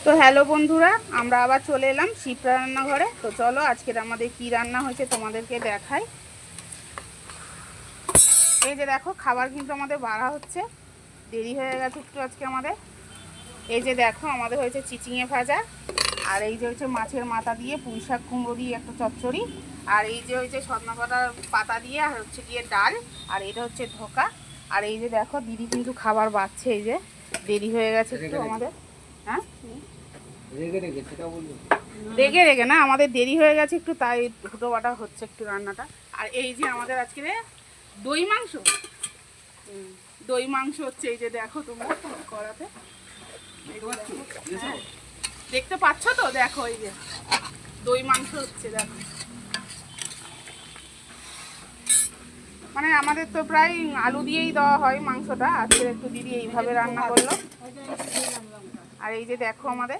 তো হ্যালো বন্ধুরা, আমরা আবার চলে এলাম শিপ্রা রান্নাঘরে। তো চলো আজকের আমাদের কি রান্না হয়েছে তোমাদেরকে দেখাই। এই যে দেখো, খাবার কিন্তু আমাদের বাড়া হচ্ছে, দেরি হয়ে গেছে একটু আজকে আমাদের। এই যে দেখো, আমাদের হয়েছে চিচিঙে ভাজা, আর এই যে হচ্ছে মাছের মাথা দিয়ে পুঁই শাক কুমড়ো দিয়ে একটা চচ্চড়ি, আর এই যে হচ্ছে সজনা পাতার পাতা দিয়ে আর হচ্ছে গিয়ে ডাল, আর এটা হচ্ছে ধোকা। আর এই যে দেখো, দিদি কিন্তু খাবার বাড়ছে, এই যে দেরি হয়ে গেছে একটু আমাদের। হ্যাঁ, রেগে রেগে না, আমাদের দেরি হয়ে গেছে একটু, তাই হুটো বাটা হচ্ছে একটু রান্নাটা। আর এই যে আমাদের আজকে দই মাংস, দই মাংস হচ্ছে। এই যে দেখো তোমরা করাতে দেখতে পাচ্ছ তো, দেখো এই যে দই মাংস হচ্ছে। দেখো, মানে আমাদের তো প্রায় আলু দিয়েই দেওয়া হয় মাংসটা, আজকে একটু দিদি এইভাবে রান্না করলো। আর এই যে দেখো আমাদের